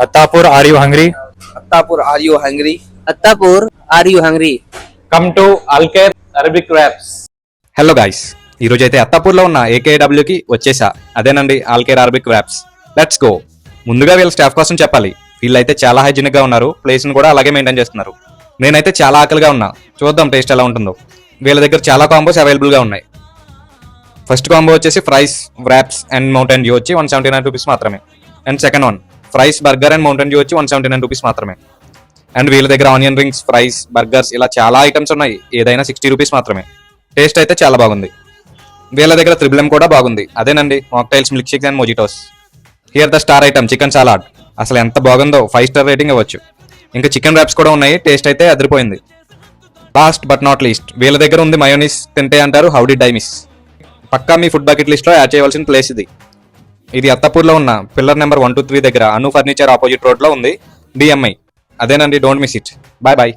Attapur, are you hungry? Attapur, are you hungry? Attapur, are you hungry? Come to Alker Arabic Wraps. Hello guys, ఈరోజు అయితే అత్తాపూర్లో ఉన్న ఏకేడబ్ల్యూకి వచ్చేసా. అదేనండి ఆల్కేర్ Arabic wraps. Let's go. ముందుగా వీళ్ళ staff కోసం చెప్పాలి. వీళ్ళైతే చాలా హైజీనిక్గా ఉన్నారు, ప్లేస్ని కూడా అలాగే మెయింటైన్ చేస్తున్నారు. నేనైతే చాలా ఆకలిగా ఉన్నా, చూద్దాం టేస్ట్ ఎలా ఉంటుందో. వీళ్ళ దగ్గర చాలా కాంబోస్ అవైలబుల్గా ఉన్నాయి. ఫస్ట్ కాంబో వచ్చేసి fries, wraps and Mountain Dew వచ్చి 179 రూపీస్ మాత్రమే. And second one fries, burger and Mountain Dew వచ్చి 179 రూపీస్ మాత్రమే. అండ్ వీళ్ళ దగ్గర ఆనియన్ రింగ్స్, ఫ్రైస్, బర్గర్స్ ఇలా చాలా ఐటమ్స్ ఉన్నాయి. ఏదైనా 60 రూపీస్ మాత్రమే. టేస్ట్ అయితే చాలా బాగుంది. వీళ్ళ దగ్గర త్రిబుల్ కూడా బాగుంది. అదేనండి mocktails, milk shakes and mojitos. Here the star item chicken salad. అసలు ఎంత బాగుందో, 5 స్టార్ రేటింగ్ ఇవ్వచ్చు. ఇంకా చికెన్ ర్యాప్స్ కూడా ఉన్నాయి. టేస్ట్ అయితే అదిరిపోయింది. లాస్ట్ బట్ నాట్ లీస్ట్ వీళ్ళ దగ్గర ఉంది మయోనీస్. తింటే అంటారు హౌ డిడ్ ఐ మిస్. పక్కా మీ ఫుడ్ బకెట్ లిస్ట్లో యాడ్ చేయవలసిన ప్లేస్ ఇది. ఇది అత్తపూర్లో ఉన్న పిల్లర్ నెంబర్ 123 దగ్గర అను ఫర్నిచర్ ఆపోజిట్ రోడ్లో ఉంది. డిఎంఐ. అదేనండి, don't miss it. Bye bye.